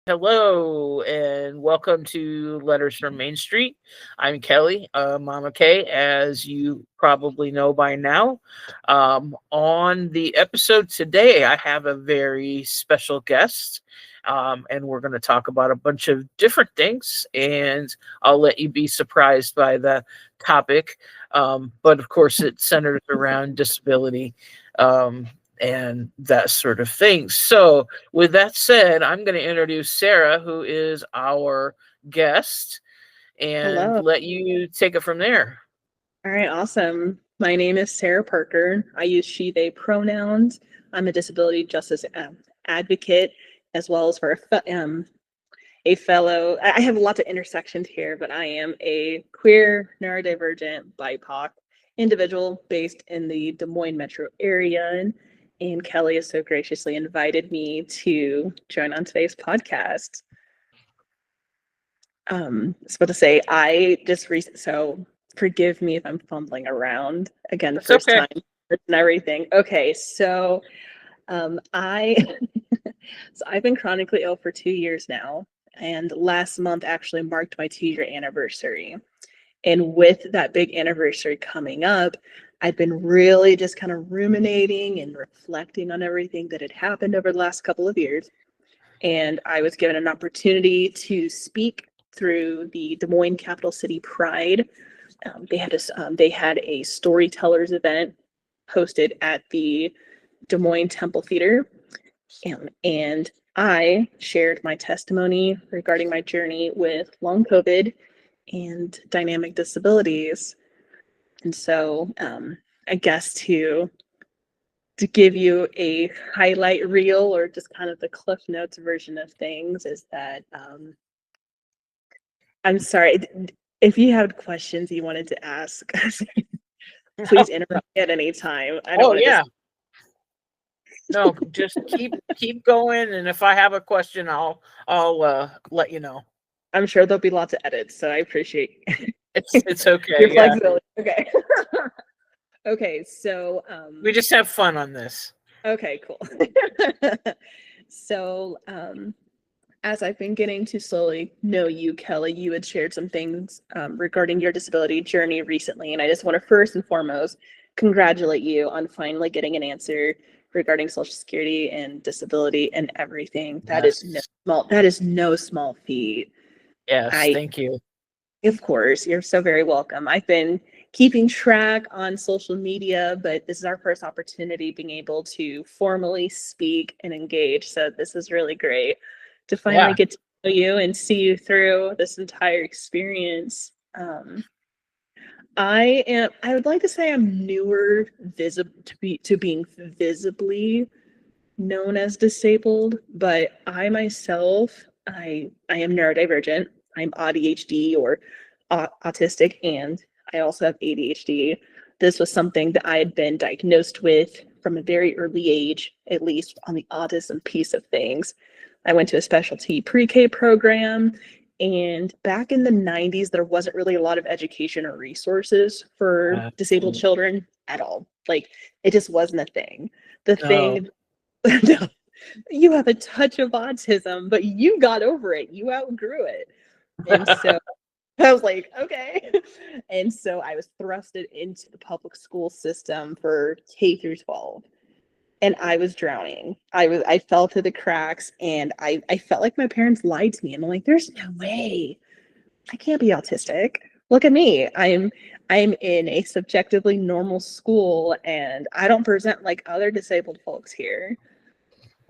Hello and welcome to Letters from Main Street. I'm Kelly, Mama K, as you probably know by now. On the episode today, I have a very special guest, and we're going to talk about a bunch of different things, and I'll let you be surprised by the topic. But of course, it centers around disability. And that sort of thing. So, with that said, I'm going to introduce Sarah, who is our guest, and Hello. let you take it from there. All right, awesome. My name is Sarah Parker. I use she, they pronouns. I'm a disability justice advocate, as well as a fellow. I have lots of intersections here, but I am a queer, neurodivergent, BIPOC individual based in the Des Moines metro area. And Kelly has so graciously invited me to join on today's podcast. I was about to say, so forgive me if I'm fumbling around again, That's first okay. time and everything. Okay, so I so I've been chronically ill for 2 years now, and last month actually marked my 2-year anniversary. And with that big anniversary coming up, I've been really just kind of ruminating and reflecting on everything that had happened over the last couple of years. And I was given an opportunity to speak through the Des Moines Capital City Pride. They had a storytellers event hosted at the Des Moines Temple Theater, and I shared my testimony regarding my journey with long COVID and dynamic disabilities. And so, I guess to give you a highlight reel or just kind of the Cliff Notes version of things is that I'm sorry if you had questions you wanted to ask, please interrupt me at any time. I don't Oh want to yeah, just no, just keep going, and if I have a question, I'll let you know. I'm sure there'll be lots of edits, so I appreciate It's okay. your Yeah, flexibility. Okay. Okay, so we just have fun on this. okay, cool. So as I've been getting to slowly know you, Kelly, you had shared some things regarding your disability journey recently. And I just want to first and foremost congratulate you on finally getting an answer regarding Social Security and disability and everything. Yes, That is no small feat. yes, I, thank you. of course, you're so very welcome. I've been keeping track on social media, but this is our first opportunity being able to formally speak and engage. So this is really great to finally Yeah, get to know you and see you through this entire experience. I would like to say I'm newer to being visibly known as disabled, but I myself, I am neurodivergent. I'm ADHD or autistic, and I also have ADHD. This was something that I had been diagnosed with from a very early age, at least on the autism piece of things. I went to a specialty pre-K program, and back in the 90s, there wasn't really a lot of education or resources for uh, disabled children at all. Like, it just wasn't a thing. The no, thing no, you have a touch of autism, but you got over it. You outgrew it. And so I was like, okay. And so I was thrusted into the public school system for K through 12. And I was drowning. I fell through the cracks, and I felt like my parents lied to me. And I'm like, there's no way. I can't be autistic. Look at me. I'm in a subjectively normal school, and I don't present like other disabled folks here.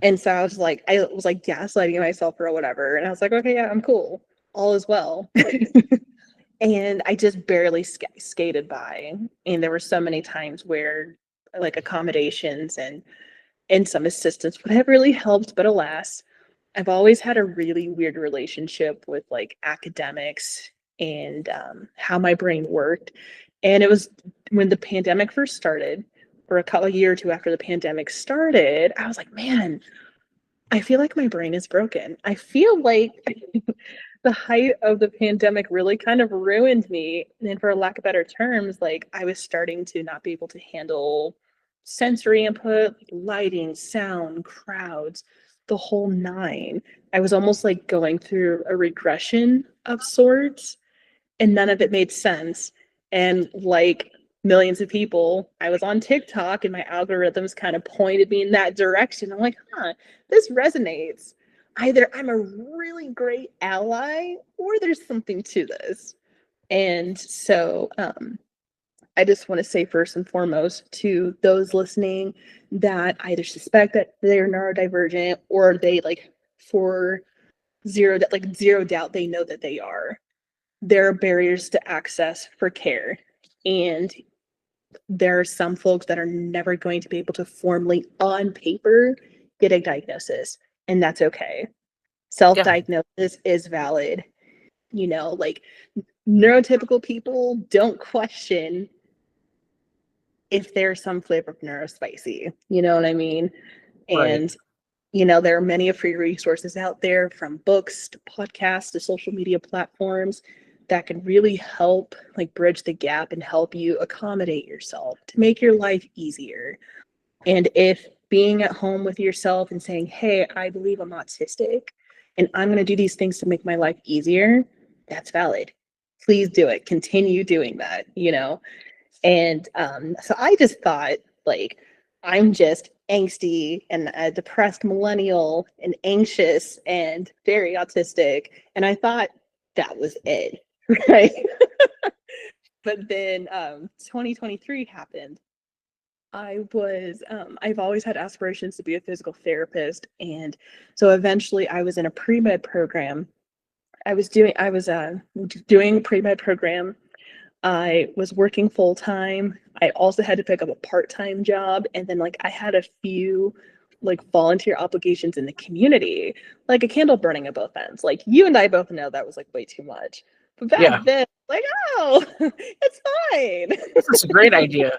And so I was like gaslighting myself or whatever. And I was like, okay, yeah, I'm cool. All is well. And I just barely skated by. And there were so many times where like accommodations and some assistance would have really helped. But alas, I've always had a really weird relationship with like academics and how my brain worked. And it was when the pandemic first started, or a year or two after the pandemic started, I was like, man, I feel like my brain is broken. I feel like the height of the pandemic really kind of ruined me. And for lack of better terms, like I was starting to not be able to handle sensory input, lighting, sound, crowds. the whole nine. I was almost like going through a regression of sorts, and none of it made sense. And like millions of people, I was on TikTok and my algorithms kind of pointed me in that direction. I'm like, this resonates. Either I'm a really great ally or there's something to this. And so I just want to say first and foremost to those listening that either suspect that they're neurodivergent or they like for zero doubt they know that they are. There are barriers to access for care, and there are some folks that are never going to be able to formally on paper get a diagnosis, and that's okay. Self-diagnosis is valid. Like neurotypical people don't question if there's some flavor of neurospicy, you know what I mean? Right. And there are many free resources out there, from books to podcasts to social media platforms, that can really help like bridge the gap and help you accommodate yourself to make your life easier. And if being at home with yourself and saying, hey, I believe I'm autistic and I'm going to do these things to make my life easier, that's valid. Please do it. Continue doing that, And so I just thought, like, I'm just angsty and a depressed millennial and anxious and very autistic. And I thought that was it, right? But then 2023 happened. I've always had aspirations to be a physical therapist. And so eventually I was in a pre-med program. I was doing a pre-med program. I was working full time. I also had to pick up a part-time job. And then like I had a few like volunteer obligations in the community, like a candle burning at both ends. Like you and I both know that was like way too much. But back then, like, oh, it's fine. This is a great idea.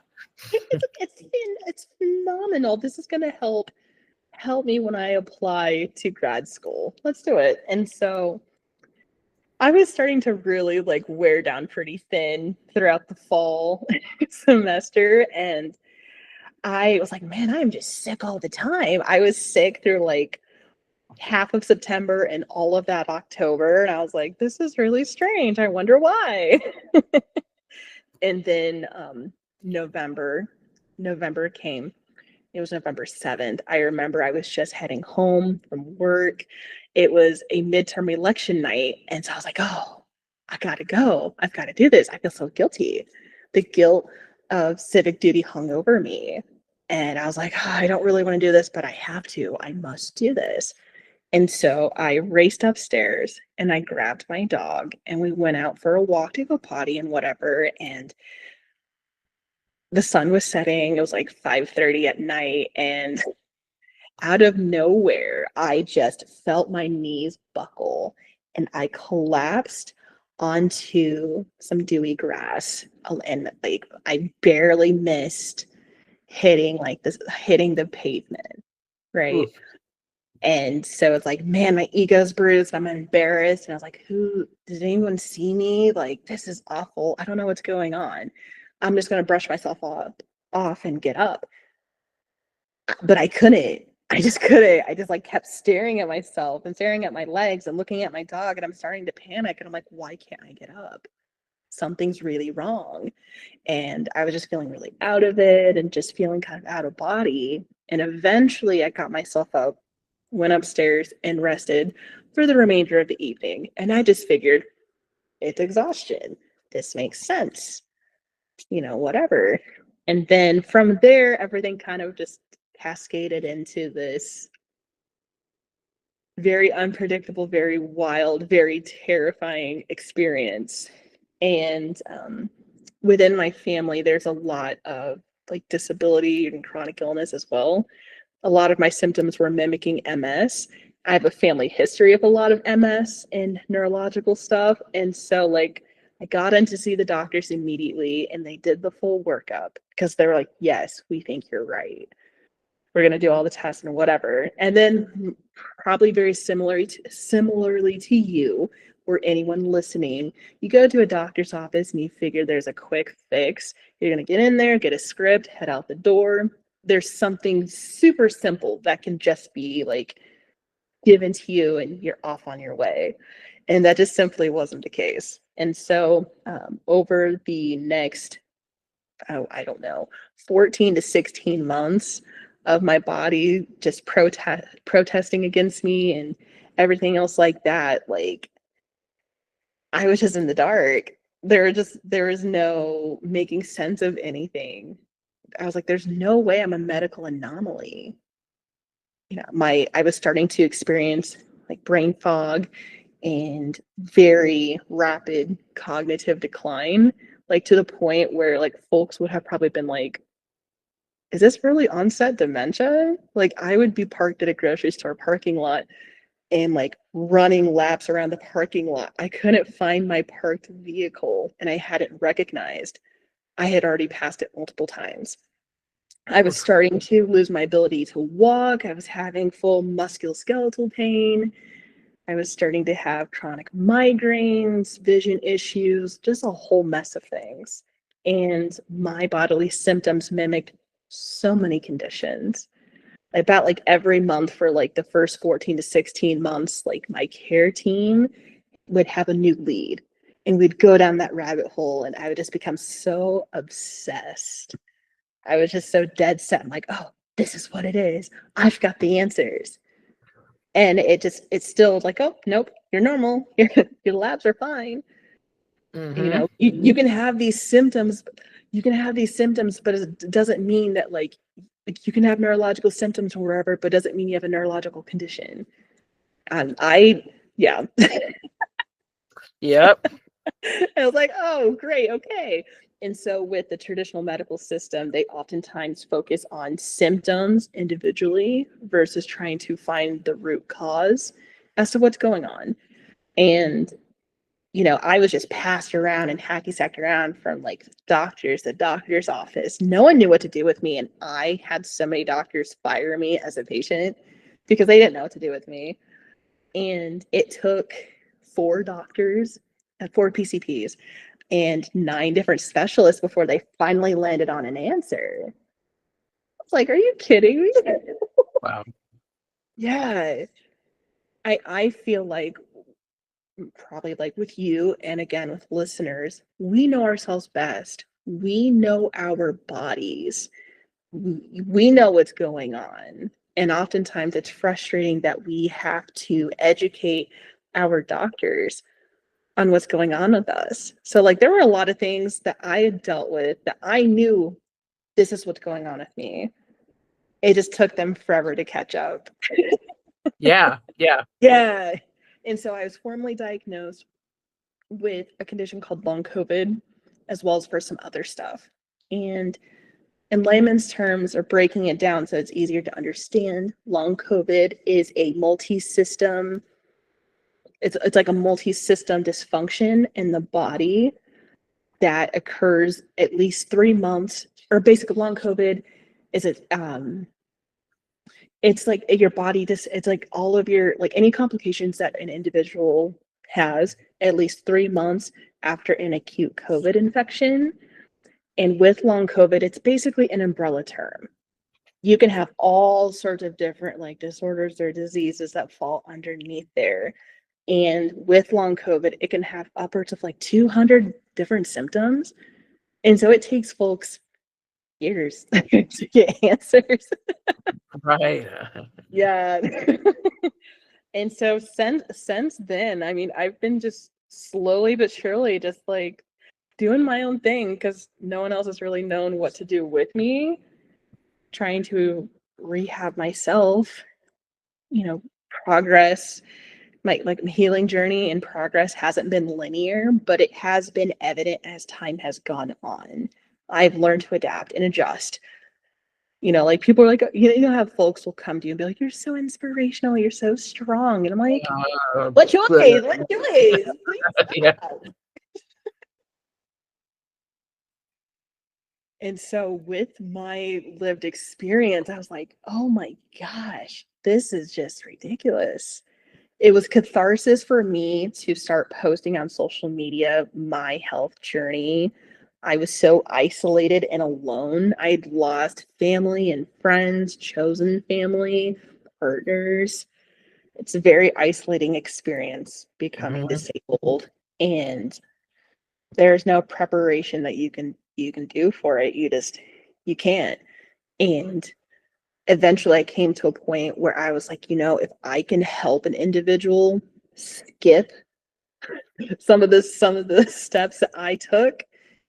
It's phenomenal. This is gonna help me when I apply to grad school. Let's do it. And so I was starting to really like wear down pretty thin throughout the fall semester. And I was like, man, I'm just sick all the time. I was sick through like half of September and all of that October. And I was like, this is really strange. I wonder why. And then November came. It was November 7th. I remember I was just heading home from work. It was a midterm election night. And so I was like, oh, I got to go. I've got to do this. I feel so guilty. The guilt of civic duty hung over me. And I was like, I don't really want to do this, but I have to. I must do this. And so I raced upstairs and I grabbed my dog and we went out for a walk to go potty and whatever. And the sun was setting. It was like 5:30 at night. And out of nowhere, I just felt my knees buckle and I collapsed onto some dewy grass. And like I barely missed hitting the pavement. Right. Oof. And so it's like, man, my ego's bruised. I'm embarrassed. And I was like, did anyone see me? Like, this is awful. I don't know what's going on. I'm just going to brush myself off and get up. But I couldn't. I just couldn't. I just like kept staring at myself and staring at my legs and looking at my dog. And I'm starting to panic. And I'm like, why can't I get up? Something's really wrong. And I was just feeling really out of it and just feeling kind of out of body. And eventually I got myself up, went upstairs and rested for the remainder of the evening. And I just figured it's exhaustion. This makes sense. Whatever. And then from there, everything kind of just cascaded into this very unpredictable, very wild, very terrifying experience. And within my family, there's a lot of like disability and chronic illness as well. A lot of my symptoms were mimicking MS. I have a family history of a lot of MS and neurological stuff. And so like I got in to see the doctors immediately and they did the full workup because they were like, yes, we think you're right. We're going to do all the tests and whatever. And then probably very similarly to you or anyone listening, you go to a doctor's office and you figure there's a quick fix. You're going to get in there, get a script, head out the door. There's something super simple that can just be like given to you and you're off on your way. And that just simply wasn't the case. And so over the next, oh, I don't know, 14 to 16 months of my body just protesting against me and everything else like that, like I was just in the dark. There was no making sense of anything. I was like, there's no way I'm a medical anomaly. You know, I was starting to experience like brain fog and very rapid cognitive decline, like to the point where like folks would have probably been like, is this really onset dementia? Like I would be parked at a grocery store parking lot and like running laps around the parking lot. I couldn't find my parked vehicle and I had it recognized. I had already passed it multiple times. I was starting to lose my ability to walk. I was having full musculoskeletal pain. I was starting to have chronic migraines, vision issues, just a whole mess of things. And my bodily symptoms mimicked so many conditions. About like every month for like the first 14 to 16 months, like my care team would have a new lead and we'd go down that rabbit hole and I would just become so obsessed. I was just so dead set. I'm like, oh, this is what it is. I've got the answers. And it's still like, oh, nope, you're normal. Your labs are fine. You know, you can have these symptoms, but it doesn't mean that like you can have neurological symptoms or wherever, but doesn't mean you have a neurological condition. And yeah. Yep. I was like, oh, great, okay. And so with the traditional medical system, they oftentimes focus on symptoms individually versus trying to find the root cause as to what's going on. And you know, I was just passed around and hacky sacked around from like doctors to doctor's office. No one knew what to do with me. And I had so many doctors fire me as a patient because they didn't know what to do with me. And it took 4 doctors and 4 PCPs and 9 different specialists before they finally landed on an answer. I was like, are you kidding me? Wow. Yeah. I feel like probably like with you and again with listeners, we know ourselves best. We know our bodies. We know what's going on. And oftentimes it's frustrating that we have to educate our doctors on what's going on with us. So like there were a lot of things that I had dealt with that I knew this is what's going on with me. It just took them forever to catch up. Yeah. Yeah. Yeah. And so I was formally diagnosed with a condition called long COVID, as well as for some other stuff. And in layman's terms, or breaking it down so it's easier to understand, long COVID is a multi-system, it's like a multi-system dysfunction in the body that occurs at least 3 months, or basically long COVID is it's like your body just it's like all of your like any complications that an individual has at least 3 months after an acute COVID infection. And with long COVID, it's basically an umbrella term. You can have all sorts of different like disorders or diseases that fall underneath there. And with long COVID, it can have upwards of like 200 different symptoms. And so it takes folks years to get answers. Right. Yeah. And so since then, I mean, I've been just slowly but surely just like doing my own thing because no one else has really known what to do with me, trying to rehab myself, you know, progress. My like healing journey and progress hasn't been linear, but it has been evident as time has gone on. I've learned to adapt and adjust. You know, like people are like, you know, have folks will come to you and be like, "You're so inspirational. You're so strong." And I'm like, "What choice? What choice?" Yeah. And so, with my lived experience, I was like, "Oh my gosh, this is just ridiculous." It was catharsis for me to start posting on social media my health journey. I was so isolated and alone. I'd lost family and friends, chosen family, partners. It's a very isolating experience becoming Mhm. disabled, and there's no preparation that you can do for it. You can't. And eventually I came to a point where I was like, if I can help an individual skip some of the steps that I took,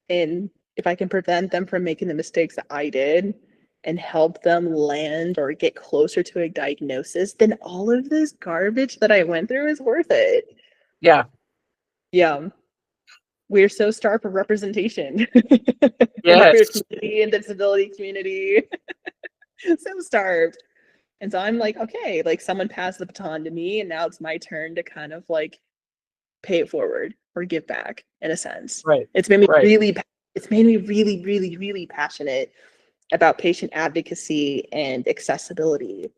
and if I can prevent them from making the mistakes that I did and help them land or get closer to a diagnosis, then all of this garbage that I went through is worth it. Yeah. Yeah. We're so starved for representation in the queer Yes. community and disability community. So starved. And so I'm like, okay, like someone passed the baton to me, and now it's my turn to kind of like pay it forward or give back in a sense. Right. It's made me Right. really, it's made me really, really, really passionate about patient advocacy and accessibility.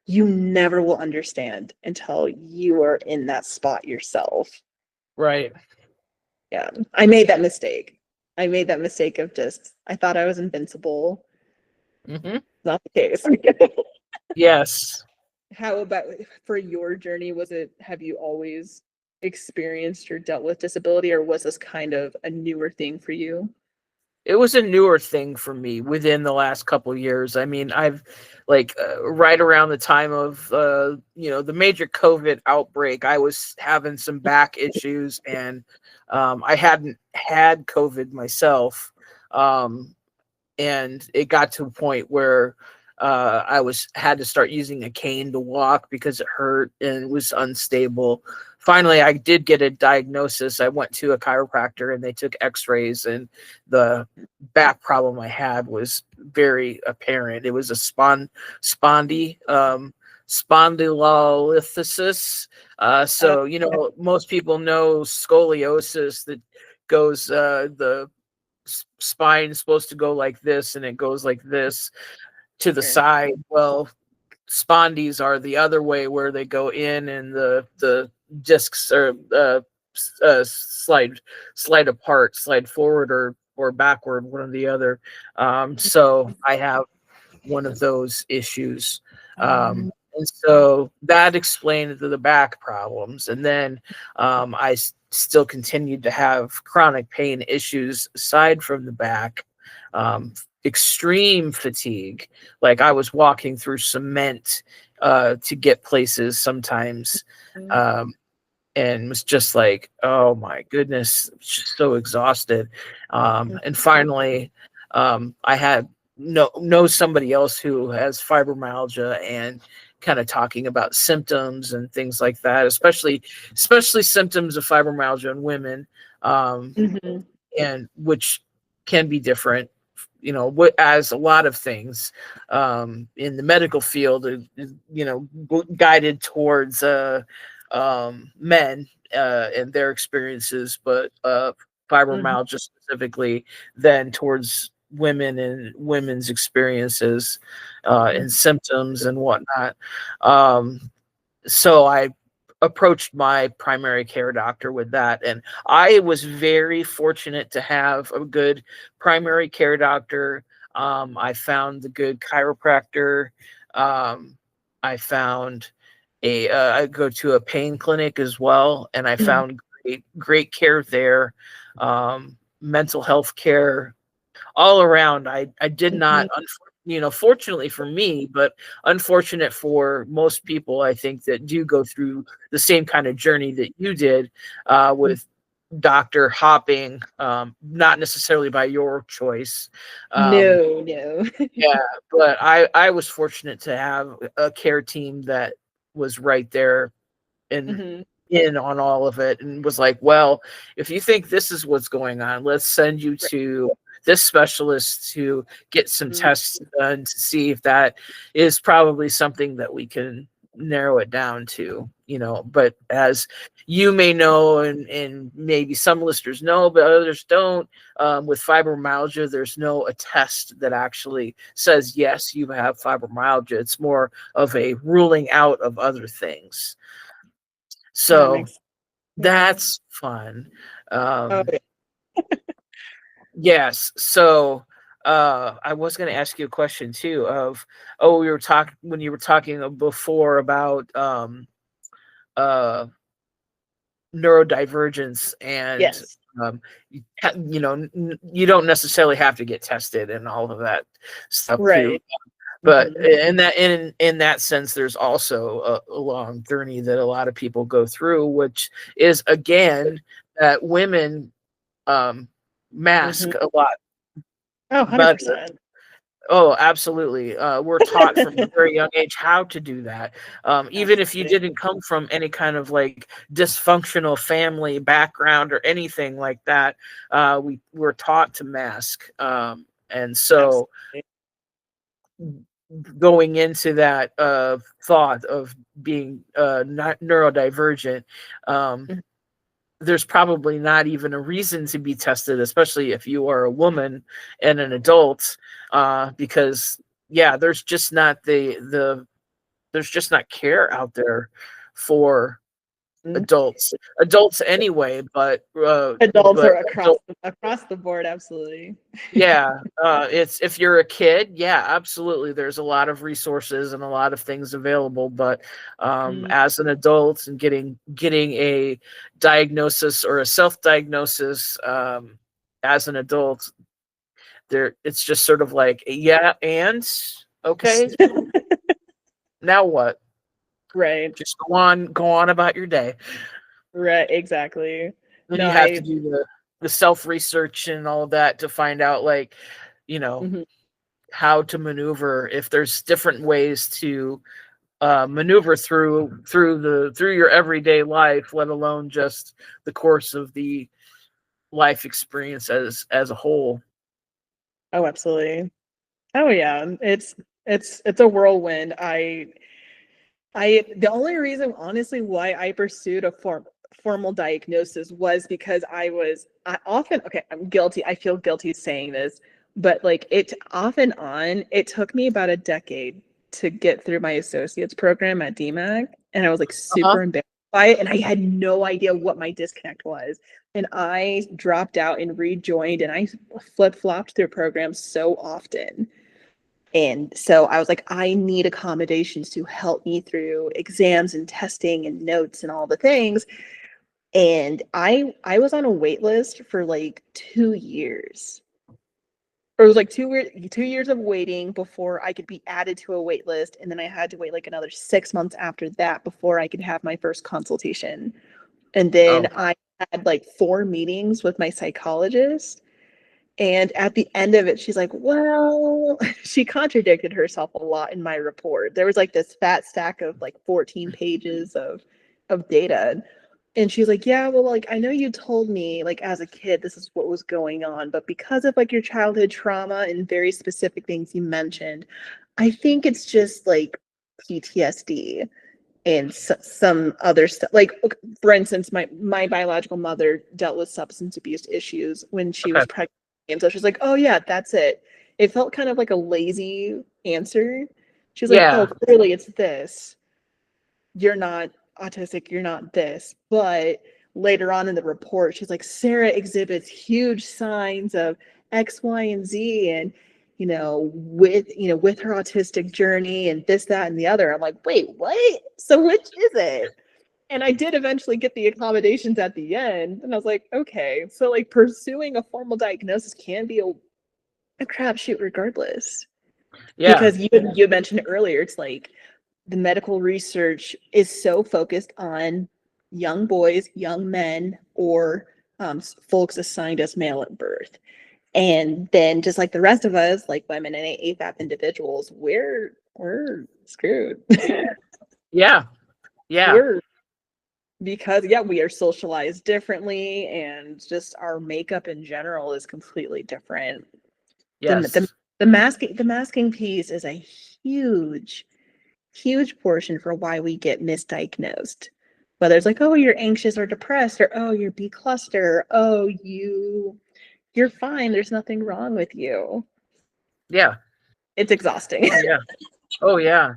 You never will understand until you are in that spot yourself. Right. Yeah, I made that mistake. I made that mistake of just, I thought I was invincible. Hmm. Not the case. Yes. How about for your journey? Have you always experienced or dealt with disability, or was this kind of a newer thing for you? It was a newer thing for me within the last couple years. I mean, I've like right around the time of the major COVID outbreak, I was having some back issues, and I hadn't had COVID myself, um, and it got to a point where I was had to start using a cane to walk because it hurt and was unstable. Finally, I did get a diagnosis. I went to a chiropractor and they took X-rays, and the back problem I had was very apparent. It was a spondylolisthesis. Uh, So most people know scoliosis that goes the spine is supposed to go like this and it goes like this to the sure. side. Well, spondies are the other way where they go in and the discs are slide apart, slide forward or backward, one or the other. So I have one of those issues. And so that explained the back problems. And then I still continued to have chronic pain issues aside from the back, um, extreme fatigue. Like I was walking through cement to get places sometimes. Um, and was just like, oh my goodness, just so exhausted. And finally, I had know somebody else who has fibromyalgia and kind of talking about symptoms and things like that, especially symptoms of fibromyalgia in women, um, Mhm. and which can be different. As a lot of things in the medical field, guided towards men and their experiences, but Mhm. fibromyalgia specifically, then towards women and women's experiences Mhm. and symptoms and whatnot. So I approached my primary care doctor with that, and I was very fortunate to have a good primary care doctor. I found the good chiropractor. um, I found I go to a pain clinic as well, and I Mhm. found great care there. Mental health care all around. I did not, Mhm. fortunately for me, but unfortunate for most people, I think, that do go through the same kind of journey that you did with doctor hopping, not necessarily by your choice. Um, No, no. yeah, but I was fortunate to have a care team that was right there and Mhm. in on all of it, and was like, well, if you think this is what's going on, let's send you Right. to this specialist to get some Mhm. tests done to see if that is probably something that we can narrow it down to. But as you may know, and maybe some listeners know but others don't, with fibromyalgia, there's no a test that actually says yes, you have fibromyalgia. It's more of a ruling out of other things. That So makes yeah. that's fun. Oh, Um, yeah. yes. So I was going to ask you a question too. We were talking when you were talking before about uh, neurodivergence, and Yes. you don't necessarily have to get tested and all of that stuff too. Right. But Mhm. in that sense, there's also a long journey that a lot of people go through, which is again that women Mhm. mask a lot Oh, better. 100%. Oh, absolutely. We're taught from a very young age how to do that. Even if you Absolutely. didn't come from any kind of like dysfunctional family background or anything like that, we were taught to mask. And so Absolutely. going into that thought of being not neurodivergent, um, Mhm. there's probably not even a reason to be tested, especially if you are a woman and an adult, because yeah, there's just not care out there for Mhm. adults anyway, Adults are but across the board, absolutely. yeah, it's if you're a kid, yeah, absolutely. There's a lot of resources and a lot of things available, but Mm. as an adult and getting a diagnosis or a self-diagnosis as an adult, there it's just sort of like, yeah, and okay, now what? Right. Just go on about your day. Right, exactly. Then No, you have to I do the self research and all of that to find out, like, you know, mhm. how to maneuver if there's different ways to maneuver through your everyday life, let alone just the course of the life experience as a whole. Oh, absolutely. Oh, yeah. It's a whirlwind. The only reason, honestly, why I pursued a formal diagnosis was because I often, okay, I'm guilty. I feel guilty saying this, but like it off and on, it took me about a decade to get through my associate's program at DMAC, and I was like Uh-huh. super embarrassed by it, and I had no idea what my disconnect was. And I dropped out and rejoined, and I flip flopped through programs so often, and so I was like, I need accommodations to help me through exams and testing and notes and all the things. And I was on a wait list for like 2 years. Or it was like 2 years of waiting before I could be added to a wait list. And then I had to wait like another 6 months after that before I could have my first consultation. And then Oh, I had like 4 meetings with my psychologist, and at the end of it, she's like, well, she contradicted herself a lot in my report. There was like this fat stack of like 14 pages of data. And she's like, yeah, well, like I know you told me like as a kid this is what was going on, but because of like your childhood trauma and very specific things you mentioned, I think it's just like PTSD and some other stuff. Like, for instance, my biological mother dealt with substance abuse issues when she okay. was pregnant, and so she's like, "Oh yeah, that's it." It felt kind of like a lazy answer. She's like, "Oh, Yeah. clearly it's this. You're not autistic. You're not this." But later on in the report, she's like, "Sarah exhibits huge signs of X, Y, and Z, and with her autistic journey and this, that, and the other." I'm like, wait, what? So which is it? And I did eventually get the accommodations at the end. And I was like, okay. So like pursuing a formal diagnosis can be a crapshoot regardless. Yeah. Because you mentioned earlier, it's like the medical research is so focused on young boys, young men, or folks assigned as male at birth. And then just like the rest of us, like women and AFAP individuals, we're screwed. Yeah. Yeah. we're because yeah, we are socialized differently, and just our makeup in general is completely different. The the Yes. the masking piece is a huge huge portion for why we get misdiagnosed. Whether it's like, oh, you're anxious or depressed, or oh, you're B cluster, oh, you're fine, there's nothing wrong with you. Yeah. It's exhausting. Oh yeah. Oh yeah.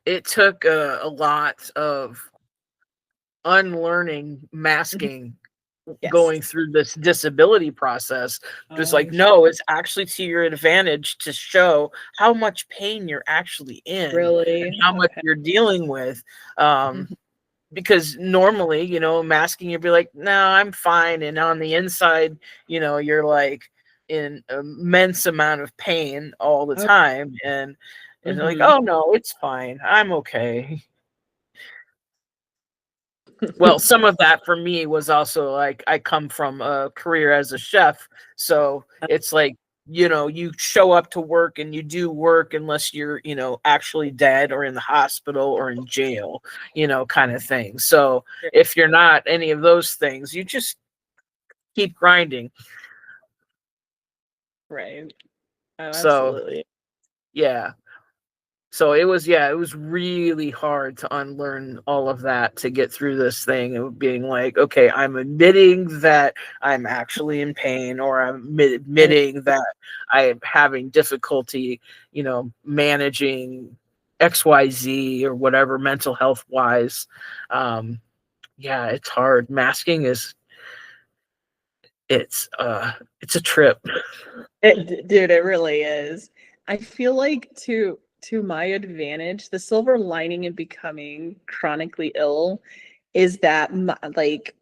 It took a lot of unlearning masking going through this disability process. Just like, no, it's actually to your advantage to show how much pain you're actually in, really, and how much you're dealing with. Because normally, masking, you'd be like, no, I'm fine. And on the inside, you're like in immense amount of pain all the time. And they're like, oh no, it's fine. I'm okay. Well, some of that for me was also like, I come from a career as a chef. So it's like, you show up to work and you do work unless you're, actually dead or in the hospital or in jail, kind of thing. So if you're not any of those things, you just keep grinding. Right. Oh, So, absolutely. yeah. So it was really hard to unlearn all of that to get through this thing of being like, okay, I'm admitting that I'm actually in pain, or I'm admitting that I'm having difficulty, managing XYZ or whatever mental health wise. Yeah, it's hard. Masking it's a trip. Dude, it really is. I feel like to my advantage, the silver lining in becoming chronically ill is that like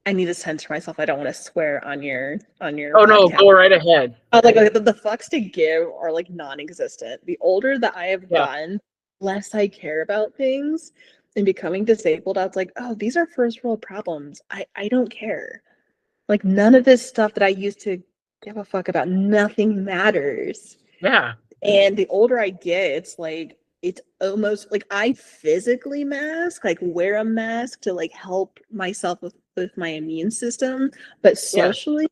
I need to censor myself. I don't want to swear on your Oh no, podcast. go right ahead. Like the fucks to give are like non-existent. The older that I have gotten, less I care about things. And becoming disabled, I was like, oh, these are first world problems. I don't care. Like none of this stuff that I used to give a fuck about, nothing matters. Yeah. And the older I get, it's like it's almost like I physically mask, like wear a mask to like help myself with my immune system, but socially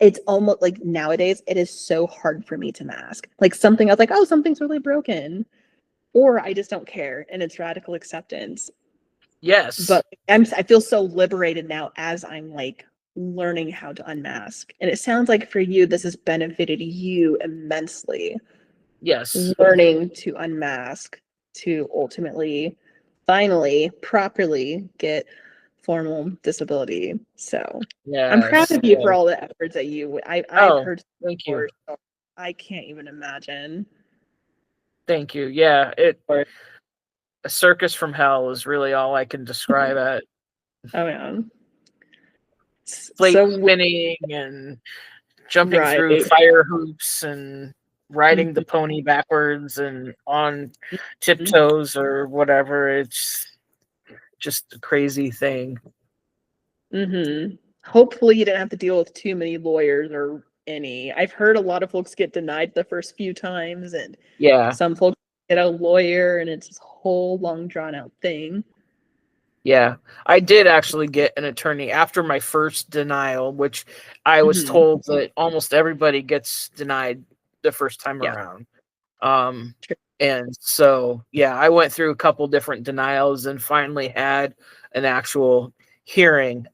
it's almost like nowadays it is so hard for me to mask. Like something I was like, oh, something's really broken, or I just don't care, and it's radical acceptance. Yes. But I feel so liberated now as I'm like learning how to unmask. And it sounds like for you, this has benefited you immensely. Yes. Learning to unmask to ultimately, finally, properly get formal disability. So I'm proud of you for all the efforts that I've heard. Thank you. So I can't even imagine. Thank you. Yeah, a circus from hell is really all I can describe it. Oh man. Plate spinning and jumping through fire hoops and riding the pony backwards and on tiptoes or whatever. It's just a crazy thing. Hopefully you didn't have to deal with too many lawyers or any. I've heard a lot of folks get denied the first few times, and some folks get a lawyer, and it's this whole long drawn out thing. Yeah, I did actually get an attorney after my first denial, which I was told that almost everybody gets denied the first time around. And so, I went through a couple different denials and finally had an actual hearing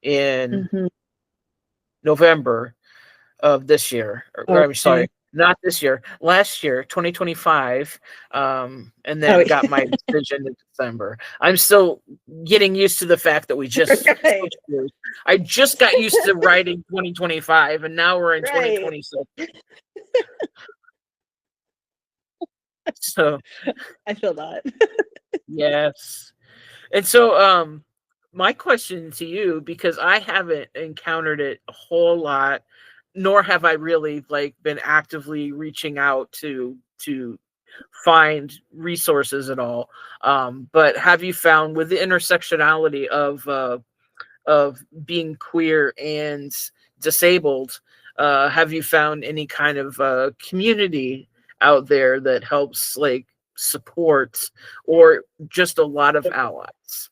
in November of this year. I'm sorry, not this year, last year, 2025, and then got my decision in December. I'm still getting used to the fact that we just switched years. I just got used to writing 2025, and now we're in 2026. So I feel that. Yes. And so my question to you, because I haven't encountered it a whole lot, nor have I really been actively reaching out to find resources at all. But have you found with the intersectionality of being queer and disabled, have you found any kind of community out there that helps support, or just a lot of allies?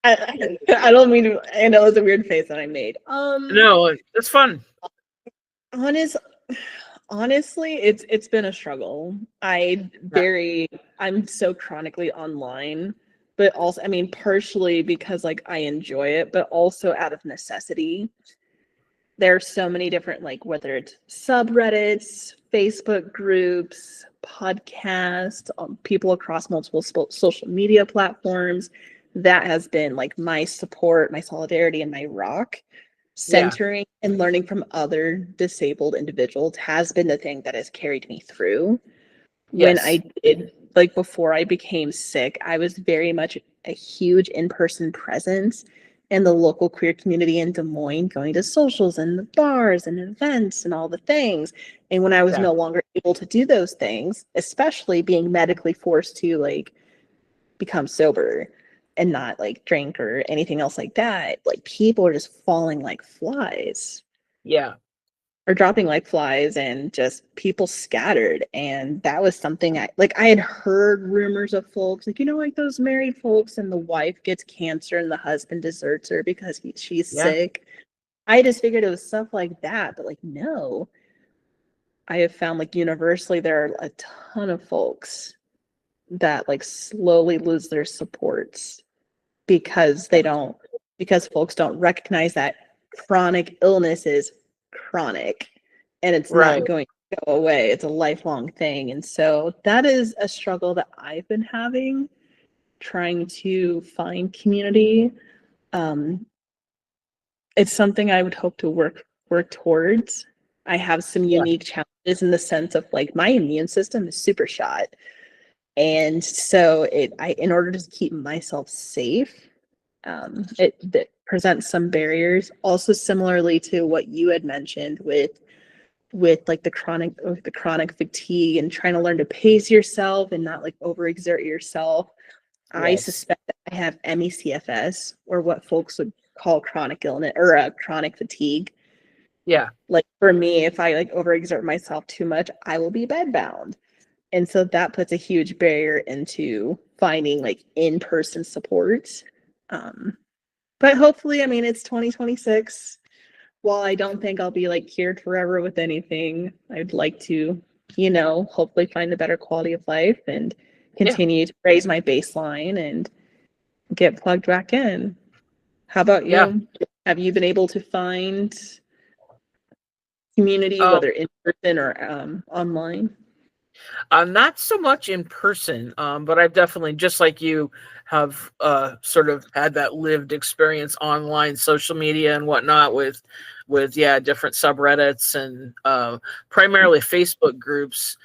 I don't mean to. I know it's a weird face that I made. No, it's fun. Honestly, it's been a struggle. I'm so chronically online, but also, I mean, partially because I enjoy it, but also out of necessity. There's so many different, whether it's subreddits, Facebook groups, podcasts, people across multiple social media platforms that has been like my support, my solidarity, and my rock. Centering and learning from other disabled individuals has been the thing that has carried me through. When Yes. I did, like before I became sick, I was very much a huge in-person presence in the local queer community in Des Moines, going to socials and the bars and events and all the things. And when I was Yeah. no longer able to do those things, especially being medically forced to like become sober and not like drink or anything else like that, like people are just falling like flies Yeah. or dropping like flies and just people scattered. And that was something I had heard rumors of folks like, like those married folks and the wife gets cancer and the husband deserts her because she's Yeah. sick. I just figured it was stuff like that, but like, no, I have found like universally there are a ton of folks that like slowly lose their supports because folks don't recognize that chronic illness is chronic and it's Right. not going to go away. It's a lifelong thing. And so that is a struggle that I've been having, trying to find community. It's something I would hope to work towards. I have some Yeah. unique challenges in the sense of like my immune system is super shot. And so in order to keep myself safe, it presents some barriers. Also, similarly to what you had mentioned with like the chronic fatigue and trying to learn to pace yourself and not like overexert yourself. I Yes. suspect that I have ME/CFS, or what folks would call chronic illness or chronic fatigue. Yeah. Like for me, if I like overexert myself too much, I will be bedbound. And so that puts a huge barrier into finding like in-person support. But hopefully, I mean, it's 2026. While I don't think I'll be like cured forever with anything, I'd like to, hopefully find a better quality of life and Yeah. continue to raise my baseline and get plugged back in. How about Yeah. you? Have you been able to find community, Um, whether in person or online? Not so much in person, but I've definitely, just like you, have sort of had that lived experience online, social media and whatnot with different subreddits and primarily Facebook groups.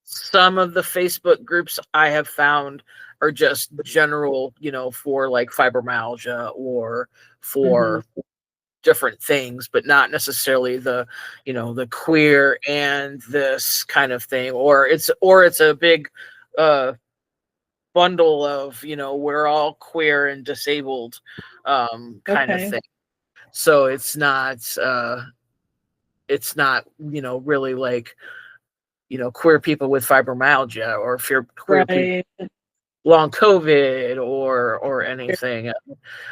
Some of the Facebook groups I have found are just general, for like fibromyalgia or for different things, but not necessarily the queer and this kind of thing, or it's a big uh bundle of, we're all queer and disabled kind of Okay. thing. So it's not really like, queer people with fibromyalgia, or if you're queer people Right. long COVID or anything.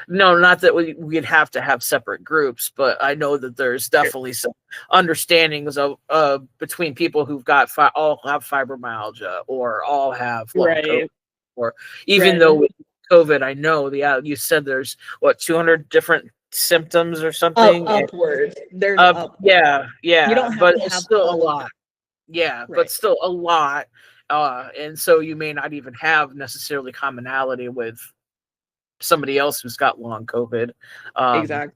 No, not that we'd have to have separate groups, but I know that there's definitely some understandings of between people who've got all have fibromyalgia or all have long COVID, Right. or even Right. though with COVID, I know you said there's what 200 different symptoms or something. Upward. There's Up, up. You yeah, don't have but to it's have still a all of lot. them. Yeah, but Right. still a lot. And so you may not even have necessarily commonality with somebody else who's got long COVID. Um, Exactly.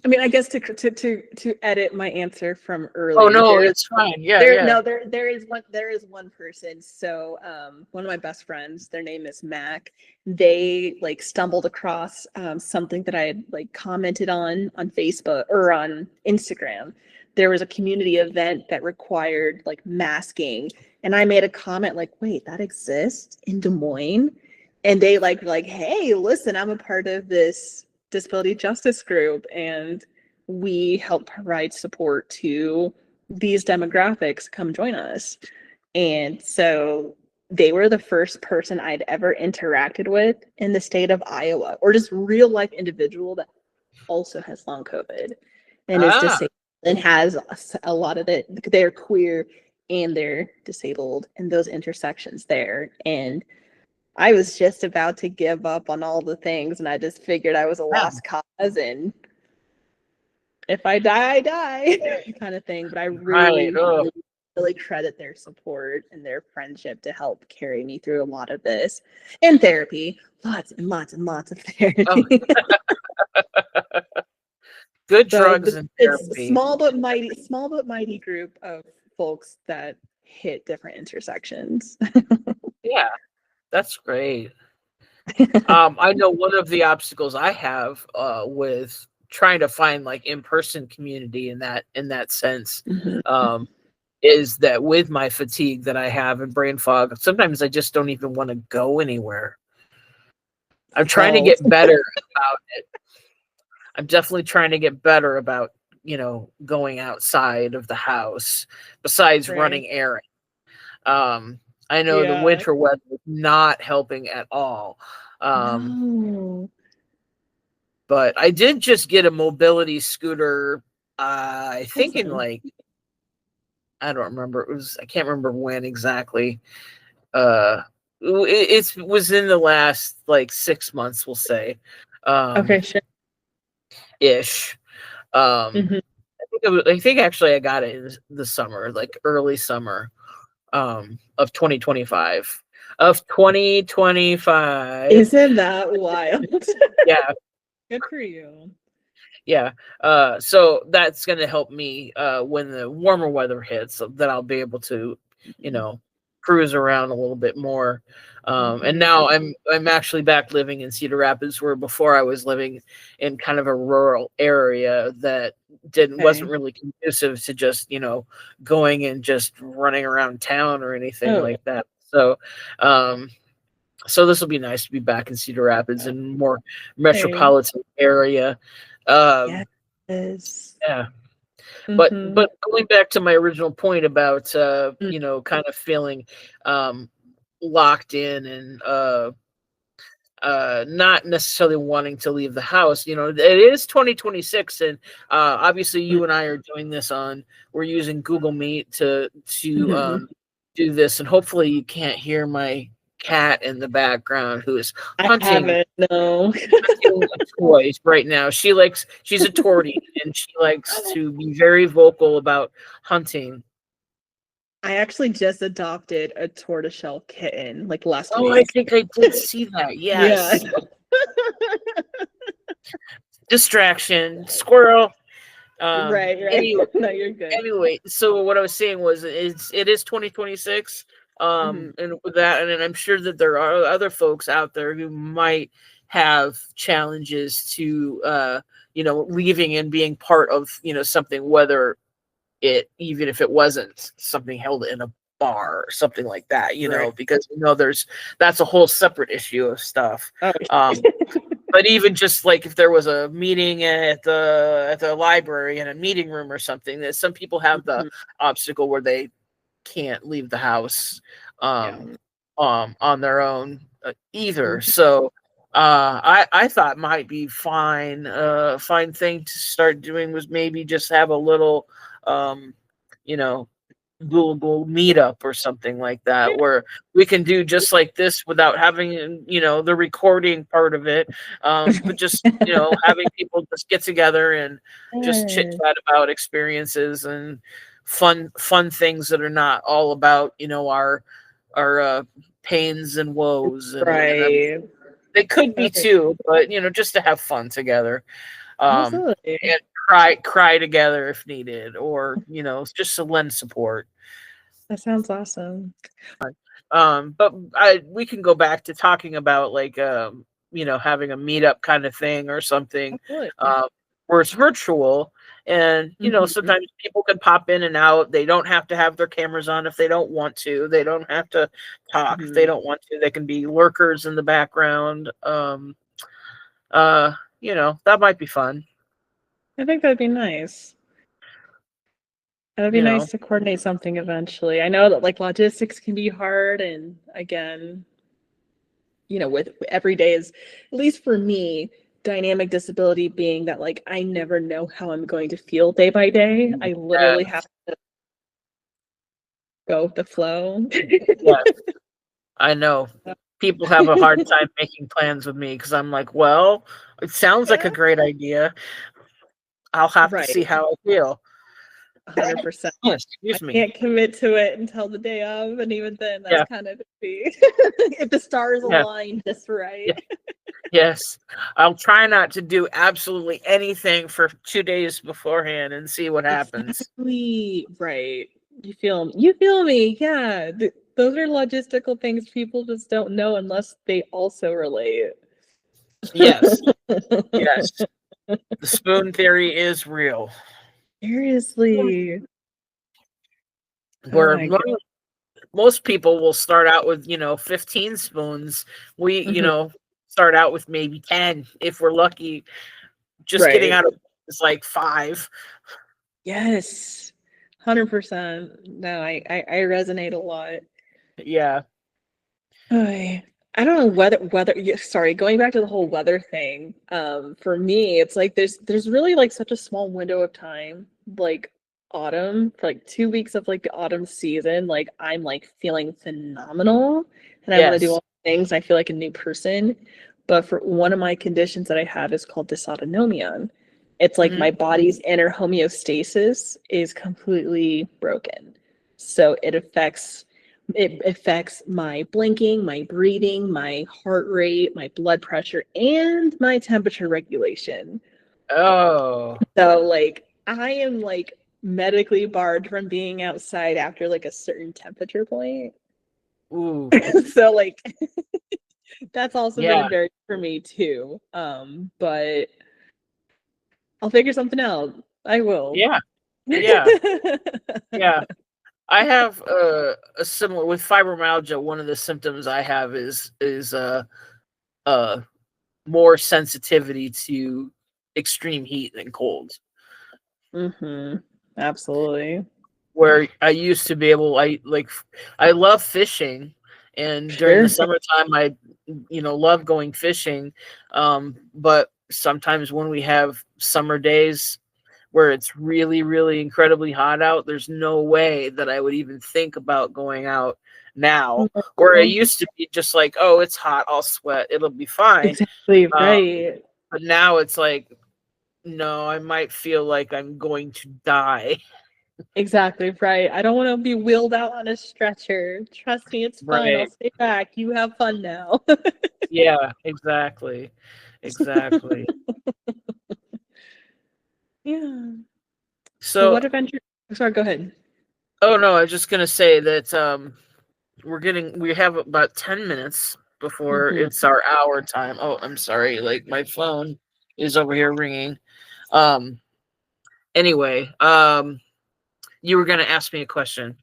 I mean, I guess to edit my answer from oh earlier, no, it's fine. Yeah, there yeah. no there is one person. So one of my best friends, their name is Mac. They like stumbled across something that I had like commented on Facebook or on Instagram. There was a community event that required like masking, and I made a comment like, wait, that exists in Des Moines? And they like, hey, listen, I'm a part of this disability justice group, and we help provide support to these demographics. Come join us. And so they were the first person I'd ever interacted with in the state of Iowa, or just real life individual that also has long COVID and is Ah, disabled and has a lot of it. They're queer and they're disabled, and those intersections there. And I was just about to give up on all the things, and I just figured I was a yeah. lost cause, and if I die, I die kind of thing. But I Right. really, Oh, really credit their support and their friendship to help carry me through a lot of this. And therapy. Lots and lots and lots of Oh, therapy. good So drugs and it's a therapy. small but mighty group of folks that hit different intersections. Yeah, that's great. I know one of the obstacles I have with trying to find like in-person community in that sense Mhm. um, is that with my fatigue that I have and brain fog, sometimes I just don't even want to go anywhere. I'm trying to Oh, get better about it. I'm definitely trying to get better about, going outside of the house besides right. running errands. I know the Yeah. winter weather is not helping at all. Um, No. but I did just get a mobility scooter. I think in Awesome. like, I don't remember. I can't remember when exactly. Uh, it was in the last like 6 months, we'll say, Okay, sure. ish. Um, Mhm. I think actually I got it in the summer, like early summer, of 2025. Of 2025. Isn't that wild? Yeah, Good for you. yeah. So that's gonna help me when the warmer weather hits, so that I'll be able to, you know, cruise around a little bit more. And Mhm. now I'm actually back living in Cedar Rapids, where before I was living in kind of a rural area that wasn't Okay. really conducive to just, going and just running around town or anything Oh, like that. Um, so this will be nice to be back in Cedar Rapids yeah. and more Same. metropolitan area. Um, Yes. yeah, but Mhm. going back to my original point about Mm. kind of feeling um locked in and not necessarily wanting to leave the house. It is 2026, and obviously Mm. you and I are doing this we're using Google Meet to Mhm. do this, and hopefully you can't hear my cat in the background who is I hunting haven't, no. toys right now. She's a tortie, and she likes to be very vocal about hunting. I actually just adopted a tortoiseshell kitten, like, last Oh, I week. think I did see that. Yeah. Yes. Distraction, squirrel. Right, right. Anyway, No, you're good. so what I was saying was it is 2026. Mhm. And with that, and I'm sure that there are other folks out there who might have challenges to leaving and being part of, something, whether even if it wasn't something held in a bar or something like that, Right. because that's a whole separate issue of stuff. Oh, Um, but even just like if there was a meeting at the library in a meeting room or something, that some people have the mhm. obstacle where they can't leave the house Yeah. um on their own either. Mhm. So I thought might be fine thing to start doing was maybe just have a little um you know Google meetup or something like that, Yeah. where we can do just like this without having, the recording part of it. But just, having people just get together and just chit Yes. chat about experiences and fun things that are not all about, our pains and woes. Right. They could be Okay. too, but, just to have fun together. Absolutely. And cry together if needed, or, just to lend support. That sounds awesome. But we can go back to talking about like having a meetup kind of thing or something, Absolutely. um, where it's virtual, and Mhm. sometimes people can pop in and out. They don't have to have their cameras on if they don't want to. They don't have to talk if they Mhm. don't want to. They can be lurkers in the background. That might be fun. I think that'd be nice. That'd be You nice know, to coordinate something eventually. I know that, like, logistics can be hard, and again, with every day is, at least for me, dynamic disability being that, like, I never know how I'm going to feel day by day. I yeah, literally have to go with the flow. yeah. I know people have a hard time making plans with me because I'm like, well, it sounds like a great idea. I'll have to see Right. how I feel. 100%. Excuse I me. can't commit to it until the day of, and even then, that's Yeah. kind of iffy. If the stars Yeah. align just right. Yeah. Yes. I'll try not to do absolutely anything for 2 days beforehand and see what happens. Exactly. Right. You feel me. Yeah. Those are logistical things people just don't know unless they also relate. Yes. Yes. The spoon theory is real. Seriously. Oh Where my god. most people will start out with 15 spoons. We Mhm. start out with maybe 10 if we're lucky. Just getting Right. out of is like 5. Yes. 100%. No, I resonate a lot. Yeah. Oy. I don't know whether sorry, going back to the whole weather thing. For me, it's like there's really like such a small window of time, like autumn, for like 2 weeks of like the autumn season. Like I'm like feeling phenomenal and I want to do Yes. all the things. I feel like a new person. But for one of my conditions that I have is called dysautonomia. It's like Hmm. my body's inner homeostasis is completely broken. So it affects my blinking, my breathing, my heart rate, my blood pressure, and my temperature regulation. Oh. So like I am like medically barred from being outside after like a certain temperature point. Ooh. So like that's also been a Yeah. barrier for me too. But I'll figure something out. I will. Yeah. Yeah. Yeah. I have a similar with fibromyalgia. One of the symptoms I have is uh more sensitivity to extreme heat than cold. Mm-hmm. Absolutely. Where I used to be able, I love fishing, and during the Sure. summertime, I love going fishing. But sometimes when we have summer days where it's really, really incredibly hot out, there's no way that I would even think about going out now. Where it No. used to be just like, oh, it's hot, I'll sweat, it'll be fine. Exactly Uh, right. but now it's like, no, I might feel like I'm going to die. Exactly right. I don't want to be wheeled out on a stretcher. Trust me, it's fun. I'll Right. stay back. You have fun now. Yeah, exactly. Exactly. Yeah. So So, what adventure? Sorry, go ahead. oh no, I was just gonna say that we have about 10 minutes before Hmm. it's our hour time. Oh, I'm sorry, like my phone is over here ringing. Um anyway, you were gonna ask me a question.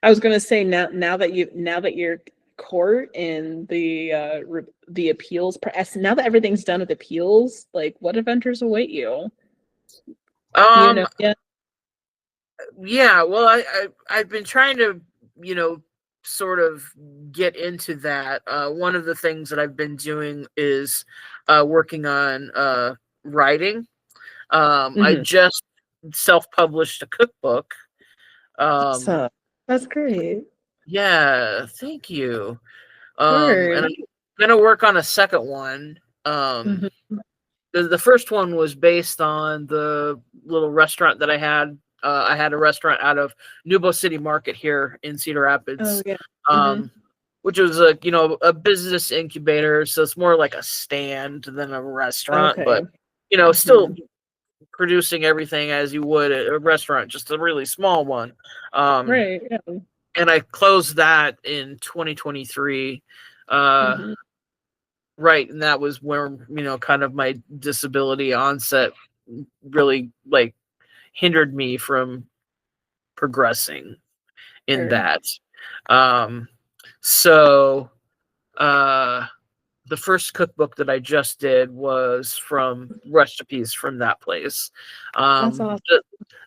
I was gonna say now that you're court and the appeals now that everything's done with appeals, like what adventures await you? Do you Um know yet? yeah, well I've been trying to, you know, sort of get into that. One of the things that I've been doing is working on writing. I Hmm. just self-published a cookbook. Um, Awesome. That's great. yeah, thank you. And Word. I'm gonna work on a second one. Um, Hmm. the first one was based on the little restaurant that I had. I had a restaurant out of Nubo City Market here in Cedar Oh Rapids, yeah. Hmm. um, which was a business incubator. So it's more like a stand than a restaurant, Okay. but Hmm. still producing everything as you would at a restaurant, just a really small one. Um, Right. Yeah. and I closed that in 2023. Uh, Hmm. right, and that was where kind of my disability onset really like hindered me from progressing in Sure. that. Um, so uh, the first cookbook that I just did was from recipes from that place. That's awesome.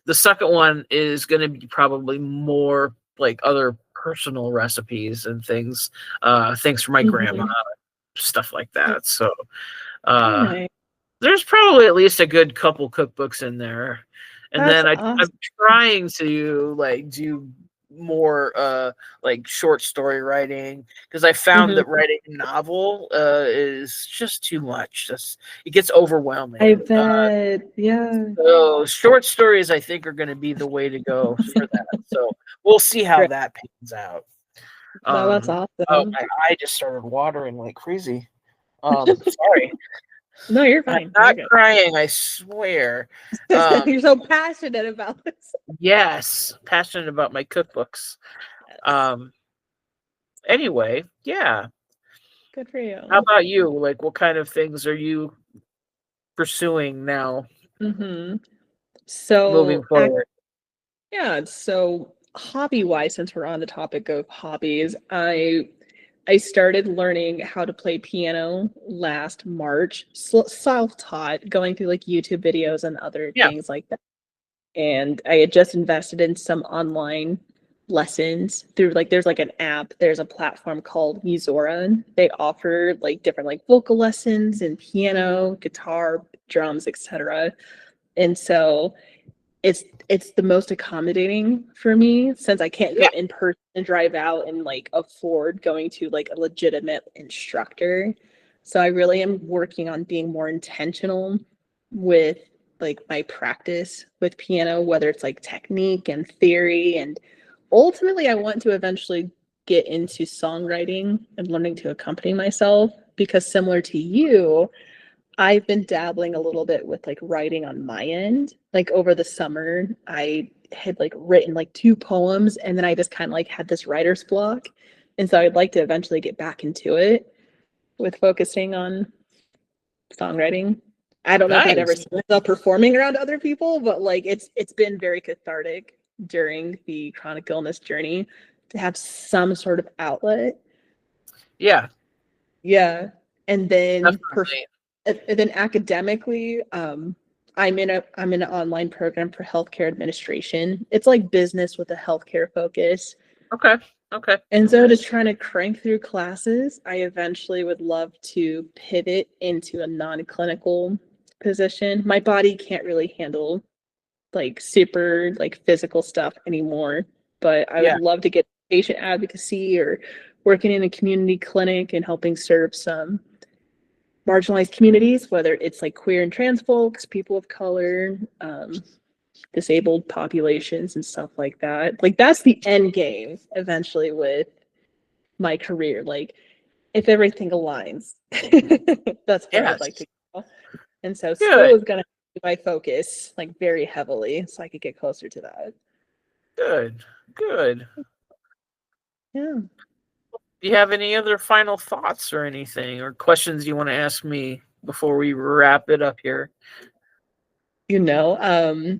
The second one is going to be probably more like other personal recipes and things for my grandma, Hmm. stuff like that. So uh, Nice. there's probably at least a good couple cookbooks in there. And That's then I'm awesome. trying to like do more like short story writing, because I found that writing a novel is just too much. Just it gets overwhelming. I bet. Yeah. So short stories, I think, are going to be the way to go for that. So we'll see how Great. that pans out. No, that's Oh, awesome. my eye just started watering like crazy. Sorry. No, you're I'm fine. not You're crying, I swear. good. You're so passionate about this. Yes, passionate about my cookbooks. Yes. Anyway, yeah. Good for How you. about you? Like, what kind of things are you pursuing now, Mm-hmm. moving So, forward? yeah. So, hobby-wise, since we're on the topic of hobbies, I started learning how to play piano last March, self-taught, going through like YouTube videos and other Yeah, things like that. And I had just invested in some online lessons through like there's like an app, there's a platform called Muzora. They offer like different like vocal lessons and piano, guitar, drums, etc. And so it's the most accommodating for me since I can't yeah, go in person and drive out and like afford going to like a legitimate instructor. So I really am working on being more intentional with like my practice with piano, whether it's like technique and theory. And ultimately, I want to eventually get into songwriting and learning to accompany myself because similar to you, I've been dabbling a little bit with like writing on my end. Like over the summer, I had like written like two poems and then I just kind of like had this writer's block. And so I'd like to eventually get back into it with focusing on songwriting. I don't know if I'd ever nice. see myself performing around other people, but like it's been very cathartic during the chronic illness journey to have some sort of outlet. Yeah, Yeah. And then definitely. and then academically, I'm in an online program for healthcare administration. It's like business with a healthcare focus. Okay, okay. And so just trying to crank through classes, I eventually would love to pivot into a non-clinical position. My body can't really handle like super like physical stuff anymore, but I would Yeah, love to get patient advocacy or working in a community clinic and helping serve some marginalized communities, whether it's like queer and trans folks, people of color, disabled populations, and stuff like that. Like that's the end game eventually with my career. Like if everything aligns, that's where I'd like yes. to go. And so Good, school is going to be my focus, like very heavily, so I could get closer to that. good, good. Yeah. Do you have any other final thoughts or anything, or questions you want to ask me before we wrap it up here? You know,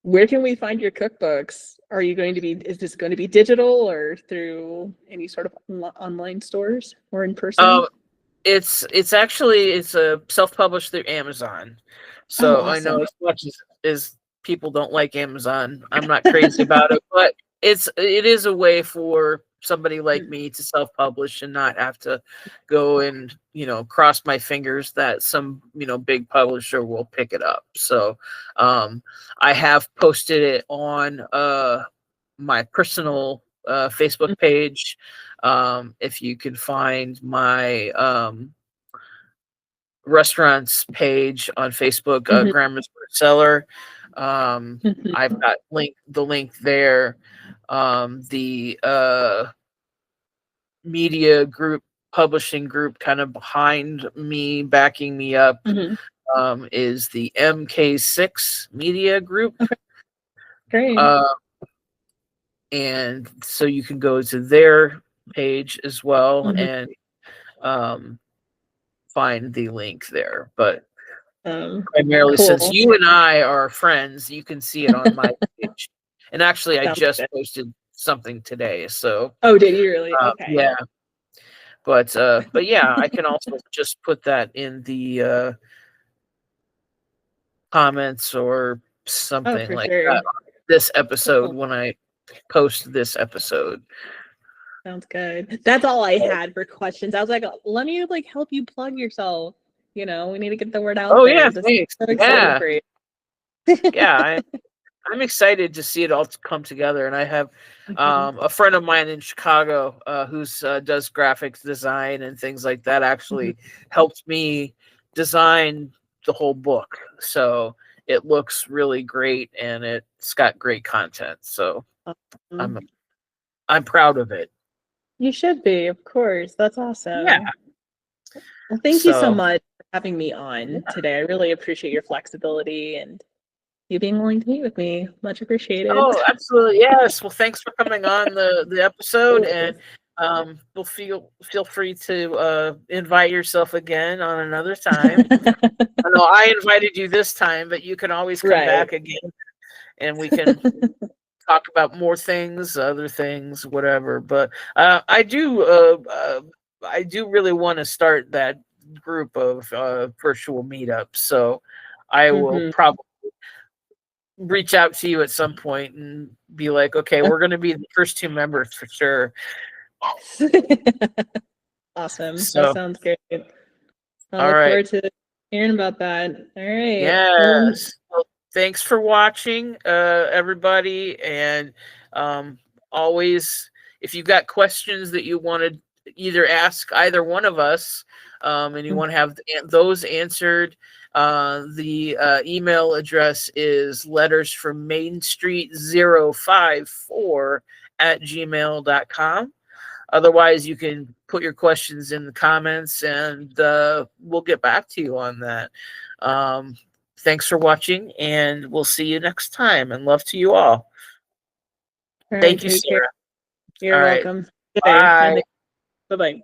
where can we find your cookbooks? Are you going to be, is this going to be digital or through any sort of online stores or in person? Um, it's actually it's a self-published through Amazon. Oh, So I know awesome. as much as people don't like Amazon, I'm not crazy about it, but it is a way for somebody like Mm. me to self-publish and not have to go and, cross my fingers that some, big publisher will pick it up. So I have posted it on my personal Facebook page. If you could find my restaurants page on Facebook, Mhm. Grandma's Cellar. Mhm. I've got the link there. The media group, publishing group, kind of behind me, backing me up, Mhm. is the MK6 Media Group. Okay, great. Uh, and so you can go to their page as well Mhm. and um, find the link there. But primarily, since Cool. you and I are friends, you can see it on my page. And actually, I Sounds just good. posted something today. So Oh, did you really? Okay. yeah, but yeah, I can also just put that in the comments or Oh, something for like sure. that on this episode Cool. when I post this episode. Sounds good. That's all I had for questions. I was like, let me like help you plug yourself. You know, we need to get the word out Oh there. yeah, Just thanks. so excited Yeah, for you. yeah. I'm excited to see it all come together. And I have Mhm. a friend of mine in Chicago who's does graphics design and things like that. Mhm. Actually, helped me design the whole book, so it looks really great and it's got great content. So I'm Awesome. I'm proud of it. You should be, of course. That's Yeah. awesome. Well, thank you so So much for having me on yeah. today. I really appreciate your flexibility and you being willing to meet with me. Much appreciated. Oh, absolutely. Yes. Well, thanks for coming on the episode, and Cool. we'll feel free to invite yourself again on another time. I know I invited you this time, but you can always come Right. back again, and we can talk about more things, other things, whatever. But I do really want to start that group of virtual meetups. So I will Mhm. probably reach out to you at some point and be like, okay, we're going to be the first two members for sure. Awesome. That So, sounds great. I all look right. forward to hearing about that. All right. Well, Yes. Well, thanks for watching, everybody. And um, always, if you've got questions that you want to either ask either one of us, and you want to have those answered, the email address is letters from Main Street 054 at gmail.com. Otherwise, you can put your questions in the comments and we'll get back to you on that. Um, thanks for watching, and we'll see you next time. And love to you all. all right. Thank you, Take care. Sarah. You're All right. welcome. Good day. Bye. And bye bye.